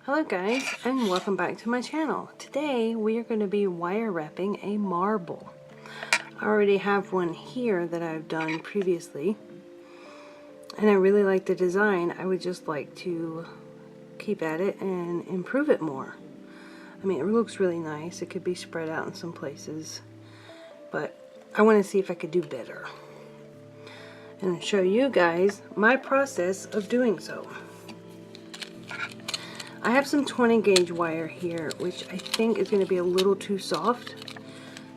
Hello guys, and welcome back to my channel. Today we are going to be wire wrapping a marble. I already have one here that I've done previously, and I really like the design. I would just like to keep at it and improve it more. I mean, it looks really nice. It could be spread out in some places, but I want to see if I could do better and show you guys my process of doing so. I have some 20 gauge wire here, which I think is going to be a little too soft,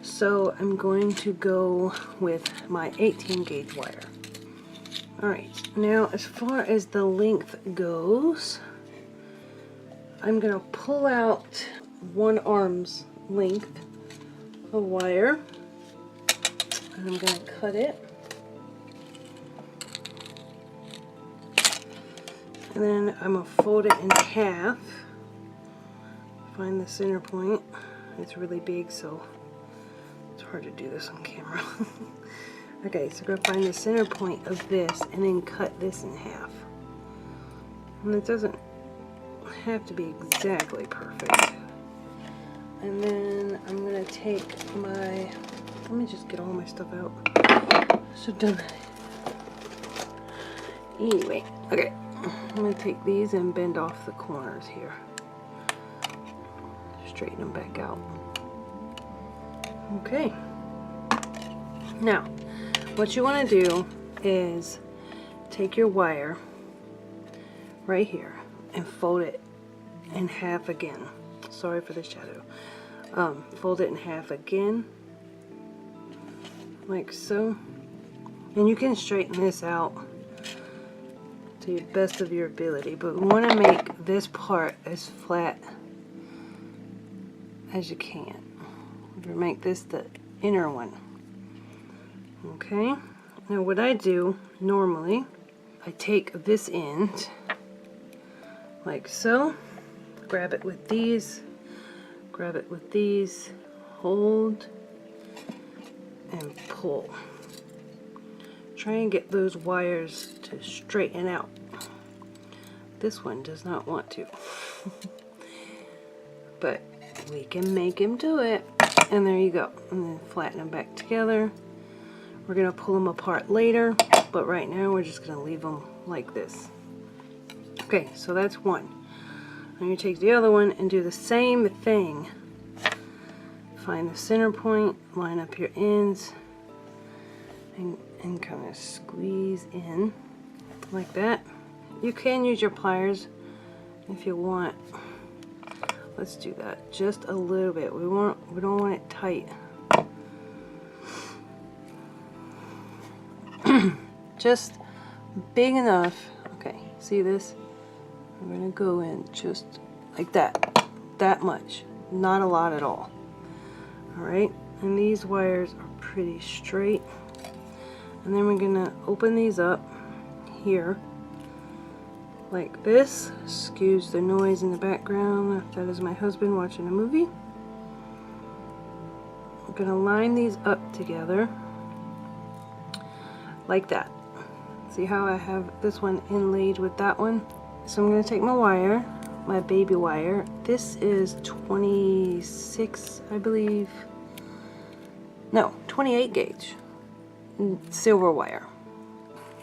so I'm going to go with my 18 gauge wire. Alright, now as far as the length goes, I'm going to pull out one arm's length of wire, and I'm going to cut it. And then I'm going to fold it in half, find the center point. It's really big, so it's hard to do this on camera. Okay, so I'm going to find the center point of this and then cut this in half. And it doesn't have to be exactly perfect. And then I'm going to take my, let me just get all my stuff out. I should have done that. Anyway, okay. I'm going to take these and bend off the corners here. Straighten them back out. Okay. Now, what you want to do is take your wire right here and fold it in half again. Sorry for the shadow. Fold it in half again, like so. And you can straighten this out to the best of your ability, but we want to make this part as flat as you can. We're gonna make this the inner one. Okay, now what I do normally, I take this end like so, grab it with these, grab it with these, hold and pull. Try and get those wires to straighten out. This one does not want to. But we can make him do it. And there you go. And then flatten them back together. We're going to pull them apart later, but right now we're just going to leave them like this. Okay, so that's one. Then you take the other one and do the same thing. Find the center point, line up your ends, and kind of squeeze in like that. You can use your pliers if you want. Let's do that just a little bit. We don't want it tight. Just big enough. Okay, see this? I'm gonna go in just like that. That much. Not a lot at all. Alright, and these wires are pretty straight. And then we're gonna open these up here like this. Excuse the noise in the background. That is my husband watching a movie. I'm gonna line these up together like that. See how I have this one inlaid with that one? So I'm gonna take my wire, my baby wire. This is 26, I believe. No, 28 gauge. Silver wire.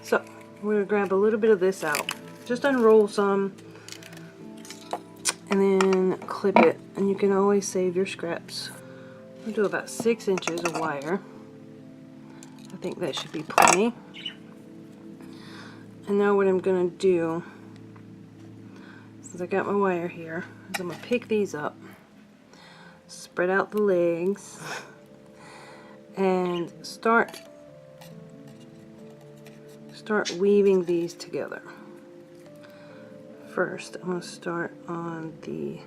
So we're going to grab a little bit of this out, just unroll some and then clip it, and you can always save your scraps. We'll do about 6 inches of wire. I think that should be plenty. And now what I'm going to do, since I got my wire here, is I'm going to pick these up, spread out the legs, and start weaving these together. First, I'm going to start on the,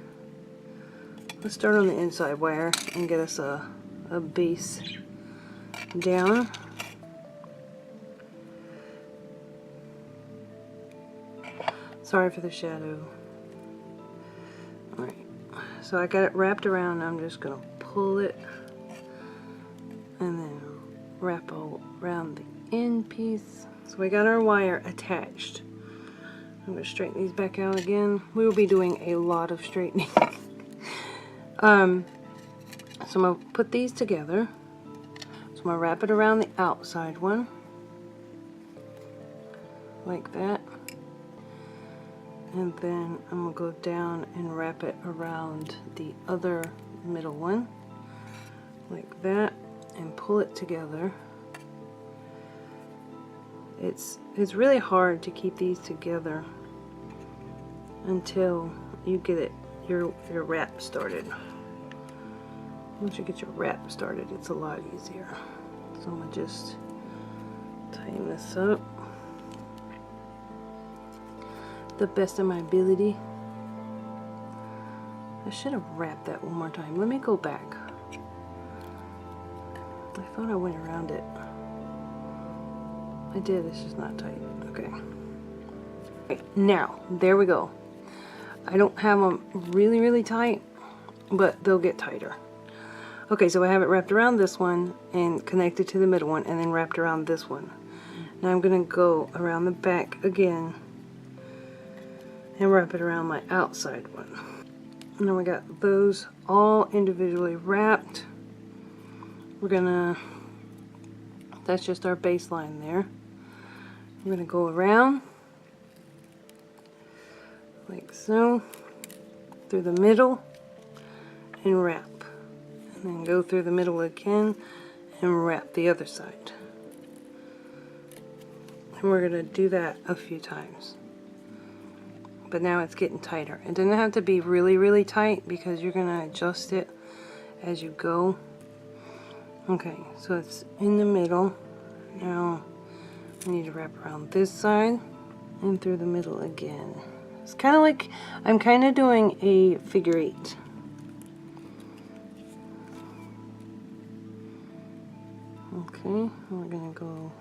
let's start on the inside wire and get us a base down. Sorry for the shadow. Alright, so I got it wrapped around. I'm just going to pull it and then wrap around the end piece. So we got our wire attached. I'm going to straighten these back out again. We will be doing a lot of straightening. So I'm going to put these together. So I'm going to wrap it around the outside one. Like that. And then I'm going to go down and wrap it around the other middle one. Like that. And pull it together. It's really hard to keep these together until you get your wrap started. Once you get your wrap started, it's a lot easier. So I'm gonna just tighten this up the best of my ability. I should have wrapped that one more time. Let me go back. I thought I went around it. I did, it's just not tight. Okay. Okay, now, there we go. I don't have them really, really tight, but they'll get tighter. Okay, so I have it wrapped around this one and connected to the middle one and then wrapped around this one. Now I'm going to go around the back again and wrap it around my outside one. And then we got those all individually wrapped. We're gonna, that's just our baseline there. We're gonna go around like so, through the middle and wrap. And then go through the middle again and wrap the other side. And we're gonna do that a few times. But now it's getting tighter. It doesn't have to be really, really tight because you're gonna adjust it as you go. Okay, so it's in the middle. Now I need to wrap around this side and through the middle again. It's kind of like I'm kind of doing a figure 8. Okay, we're gonna go,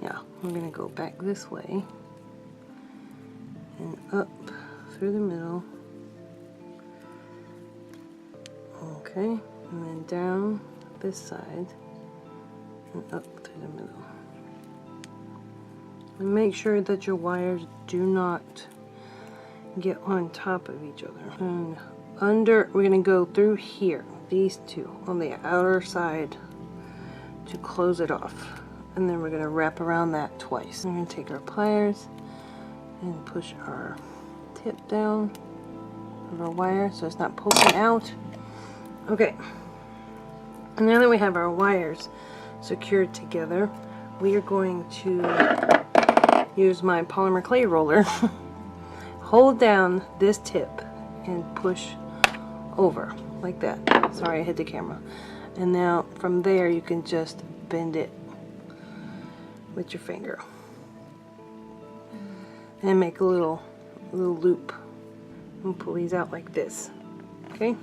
yeah, we're gonna go back this way and up through the middle. Okay. And then down this side and up through the middle. And make sure that your wires do not get on top of each other. And under, we're going to go through here, these two on the outer side to close it off. And then we're going to wrap around that twice. We're going to take our pliers and push our tip down of our wire so it's not poking out. Okay, and now that we have our wires secured together, we are going to use my polymer clay roller, hold down this tip and push over like that. Sorry, I hit the camera. And now from there you can just bend it with your finger and make a little loop and pull these out like this. Okay.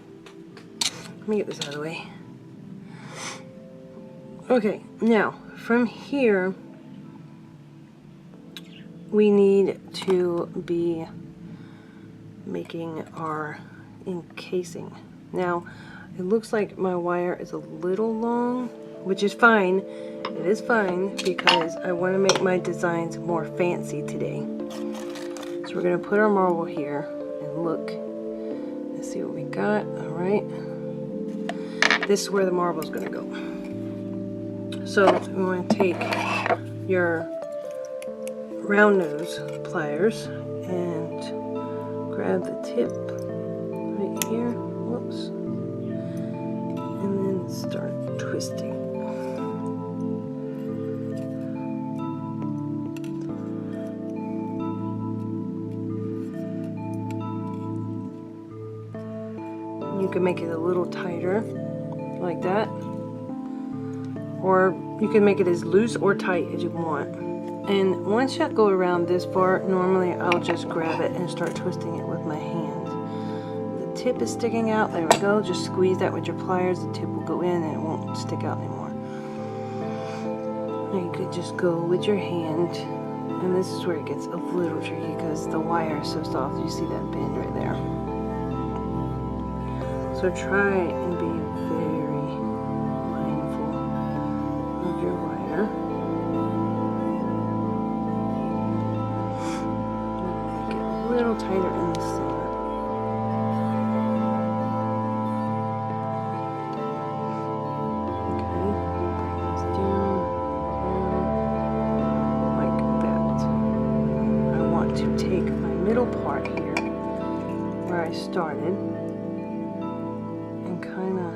Let me get this out of the way. Okay, now from here we need to be making our encasing. Now it looks like my wire is a little long, which is fine. It is fine because I want to make my designs more fancy today. So we're going to put our marble here and look and see what we got. Alright. This is where the marble is going to go. So we want to take your round nose pliers and grab the tip right here, whoops, and then start twisting. You can make it a little tighter like that, or you can make it as loose or tight as you want. And once you go around this far, normally I'll just grab it and start twisting it with my hand. The tip is sticking out, there we go, just squeeze that with your pliers, the tip will go in and it won't stick out anymore. Now you could just go with your hand, and this is where it gets a little tricky because the wire is so soft. You see that bend right there. So try and be very mindful of your wire. little tighter in the center. Okay, bring this down, like that. I want to take my middle part here, where I started, and kind of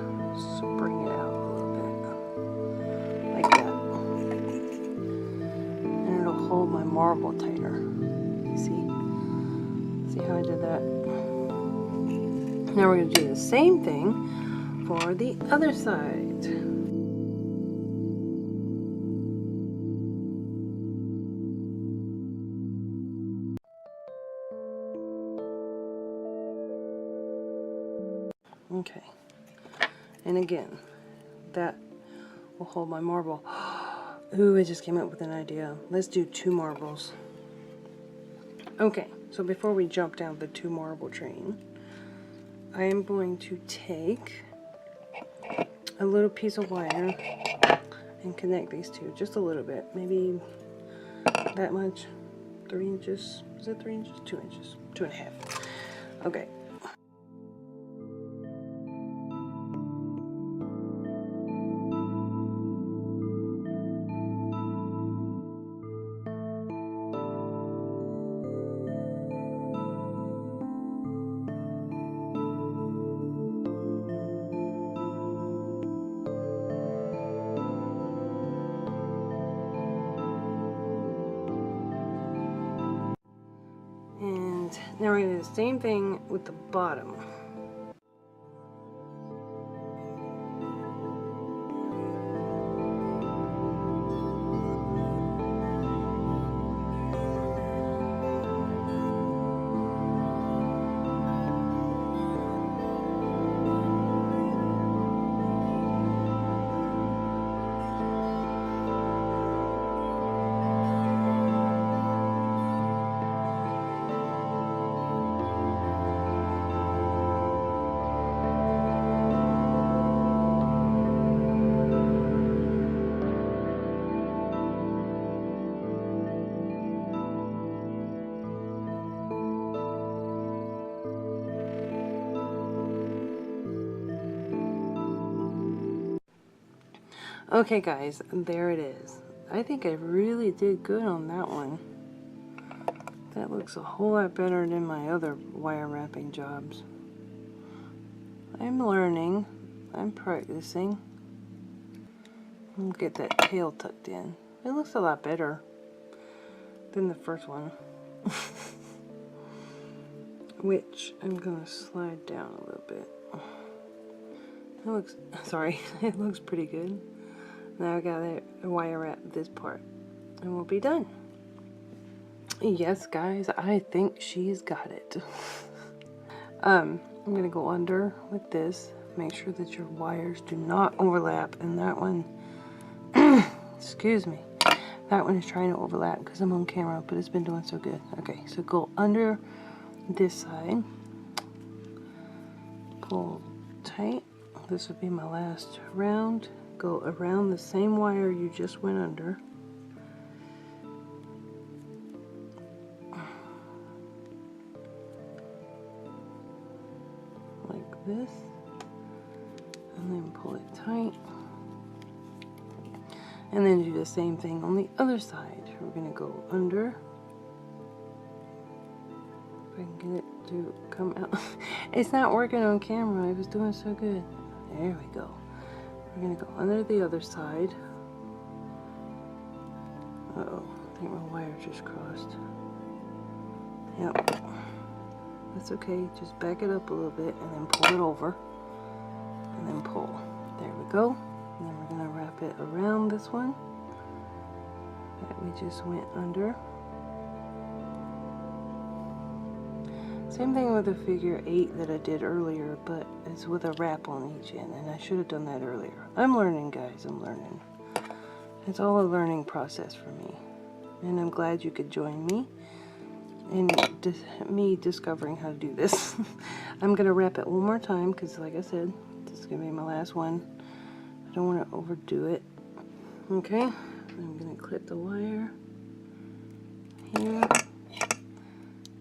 spring it out a little bit, like that. And it'll hold my marble tighter. See? See how I did that? Now we're going to do the same thing for the other side. Okay. And again, that will hold my marble. Ooh, I just came up with an idea. Let's do 2 marbles. Okay, so before we jump down the 2 marble train, I am going to take a little piece of wire and connect these two just a little bit, maybe that much, 3 inches. Is it 3 inches? 2 inches, 2.5. Okay. And now we're going to do the same thing with the bottom. Okay guys, there it is. I think I really did good on that one. That looks a whole lot better than my other wire wrapping jobs. I'm learning. I'm practicing. I'll get that tail tucked in. It looks a lot better than the first one. Which I'm gonna slide down a little bit. It looks, sorry, it looks pretty good. Now I gotta wire wrap this part and we'll be done. Yes guys, I think she's got it. I'm gonna go under with this. Make sure that your wires do not overlap, and that one excuse me, that one is trying to overlap because I'm on camera, but it's been doing so good. Okay, so go under this side, pull tight. This will be my last round. Go around the same wire you just went under. Like this. And then pull it tight. And then do the same thing on the other side. We're going to go under. If I can get it to come out. It's not working on camera. It was doing so good. There we go. We're going to go under the other side. Uh-oh, I think my wire just crossed. Yep. That's okay, just back it up a little bit and then pull it over. And then pull. There we go. And then we're going to wrap it around this one that we just went under. Same thing with the figure 8 that I did earlier, but it's with a wrap on each end, and I should have done that earlier. I'm learning, guys, I'm learning. It's all a learning process for me, and I'm glad you could join me in me discovering how to do this. I'm going to wrap it one more time, because like I said, this is going to be my last one. I don't want to overdo it. Okay, I'm going to clip the wire here.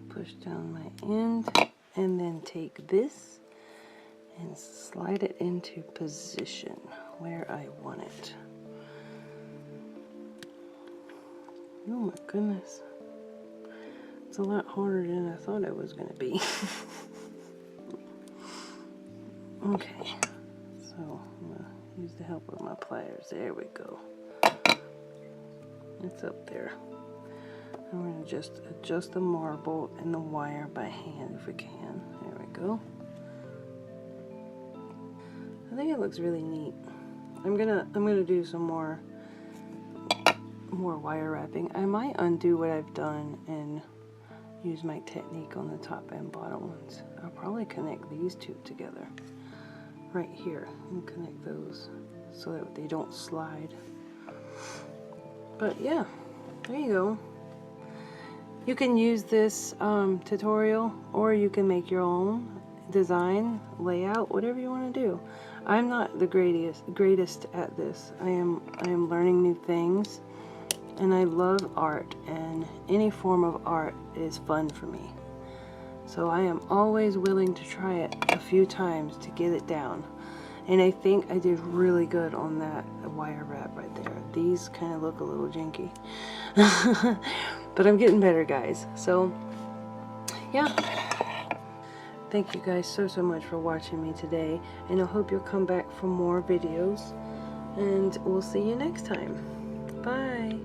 Push push down my end, and then take this and slide it into position where I want it. Oh my goodness. It's a lot harder than I thought it was going to be. Okay, so I'm going to use the help of my pliers. There we go. It's up there. I'm going to just adjust the marble and the wire by hand if we can. There we go. I think it looks really neat. I'm gonna do some more wire wrapping. I might undo what I've done and use my technique on the top and bottom ones. I'll probably connect these two together right here and connect those so that they don't slide. But yeah, there you go. You can use this tutorial, or you can make your own design, layout, whatever you want to do. I'm not the greatest at this. I am learning new things, and I love art, and any form of art is fun for me. So I am always willing to try it a few times to get it down. And I think I did really good on that wire wrap right there. These kind of look a little janky. But I'm getting better, guys. So, yeah. Thank you guys so much for watching me today. And I hope you'll come back for more videos. And we'll see you next time. Bye.